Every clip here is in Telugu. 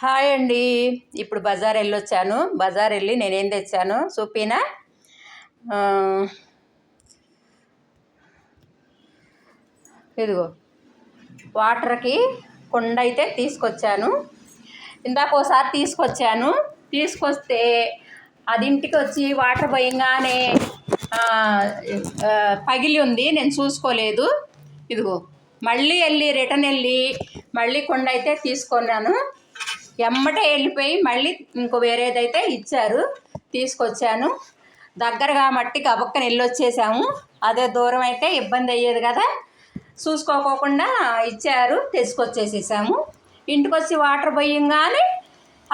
హాయ్ అండి. ఇప్పుడు బజార్ వెళ్ళొచ్చాను. బజార్ వెళ్ళి నేనేం తెచ్చాను చూపినా. ఇదిగో వాటర్కి కుండ అయితే తీసుకొచ్చాను. ఇందాక ఒకసారి తీసుకొస్తే అది ఇంటికి వచ్చి వాటర్ పోయంగానే పగిలి ఉంది. నేను చూసుకోలేదు. ఇదిగో మళ్ళీ రిటర్న్ వెళ్ళి మళ్ళీ కుండ అయితే తీసుకున్నాను. ఎమ్మటే వెళ్ళిపోయి మళ్ళీ ఇంకో వేరేదైతే ఇచ్చారు, తీసుకొచ్చాను. దగ్గరగా మట్టి గబక్కన వెళ్ళొచ్చేసాము. అదే దూరం అయితే ఇబ్బంది అయ్యేది కదా, చూసుకోకుండా ఇచ్చారు, తీసుకొచ్చేసేసాము. ఇంటికి వచ్చి వాటర్ పోయంగానే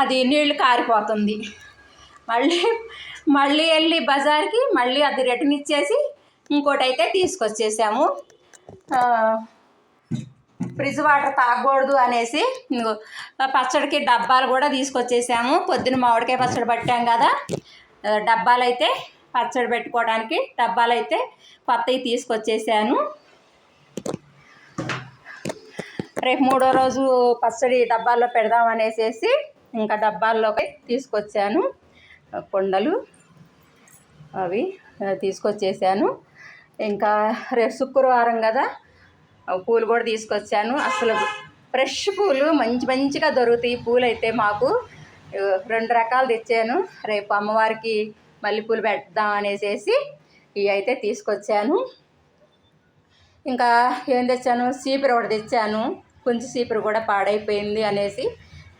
అది నీళ్లు కారిపోతుంది. మళ్ళీ వెళ్ళి బజార్కి మళ్ళీ అది రిటర్న్ ఇచ్చేసి ఇంకోటి అయితే తీసుకొచ్చేసాము. ఫ్రిడ్జ్ వాటర్ తాగకూడదు అనేసి పచ్చడికి డబ్బాలు కూడా తీసుకొచ్చేసాము. పొద్దున్న మామిడికాయ పచ్చడి పట్టాం కదా, డబ్బాలు అయితే పచ్చడి పెట్టుకోవడానికి డబ్బాలు అయితే కొత్తవి తీసుకొచ్చేసాను. రేపు 3వ రోజు పచ్చడి డబ్బాల్లో పెడదాం అనేసి ఇంకా డబ్బాల్లోకి తీసుకొచ్చాను. కుండలు అవి తీసుకొచ్చేసాను. ఇంకా రేపు శుక్రవారం కదా, పూలు కూడా తీసుకొచ్చాను. అసలు ఫ్రెష్ పూలు మంచిగా దొరుకుతాయి. పూలు అయితే మాకు 2 రకాలు తెచ్చాను. రేపు అమ్మవారికి మల్లెపూలు పెడదాం అనేసి ఇవి అయితే తీసుకొచ్చాను. ఇంకా ఏం తెచ్చాను, చీపురు ఒకటి తెచ్చాను. కొంచెం చీపురు కూడా పాడైపోయింది అనేసి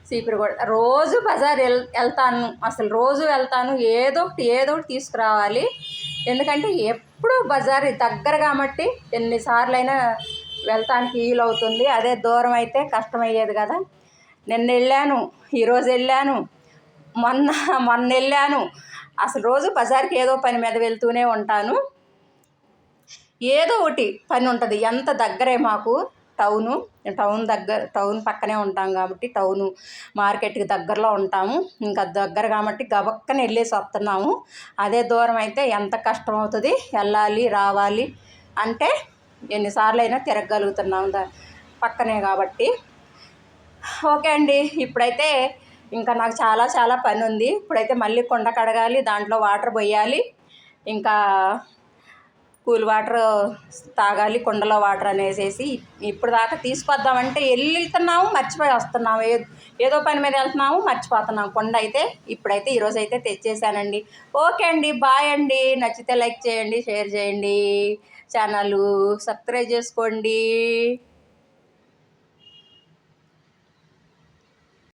చీపురు కూడా రోజు బజార్ వెళ్తాను. అసలు రోజు వెళ్తాను, ఏదో ఒకటి తీసుకురావాలి. ఎందుకంటే ఎప్పుడు బజార్ దగ్గర కాబట్టి ఎన్నిసార్లైనా వెళ్తానికి వీలవుతుంది. అదే దూరం అయితే కష్టమయ్యేది కదా. నిన్న వెళ్ళాను, ఈరోజు వెళ్ళాను, మొన్న వెళ్ళాను. అసలు రోజు బజార్కి ఏదో పని మీద వెళ్తూనే ఉంటాను. ఏదో ఒకటి పని ఉంటుంది. ఎంత దగ్గరే మాకు టౌన్ పక్కనే ఉంటాం కాబట్టి, టౌను మార్కెట్కి దగ్గరలో ఉంటాము. ఇంకా దగ్గర కాబట్టి గబక్కన వెళ్ళేసి వస్తున్నాము. అదే దూరం అయితే ఎంత కష్టం అవుతుంది, వెళ్ళాలి రావాలి అంటే. ఎన్నిసార్లు అయినా తిరగగలుగుతున్నాము పక్కనే కాబట్టి. ఓకే అండి, ఇప్పుడైతే ఇంకా నాకు చాలా పని ఉంది. ఇప్పుడైతే మళ్ళీ కుండ కడగాలి, దాంట్లో వాటర్ పోయాలి, ఇంకా కూల్ వాటర్ తాగాలి కుండలో వాటర్ అనేసి. ఇప్పుడు దాకా తీసుకొద్దామంటే వెళ్తున్నాము, మర్చిపోయి వస్తున్నాము. ఏదో పని మీద వెళ్తున్నాము, మర్చిపోతున్నాము. కుండ అయితే ఇప్పుడైతే ఈరోజు అయితే తెచ్చేసానండి. ఓకే అండి, బాయ్ అండి. నచ్చితే లైక్ చేయండి, షేర్ చేయండి, ఛానల్ సబ్స్క్రైబ్ చేసుకోండి.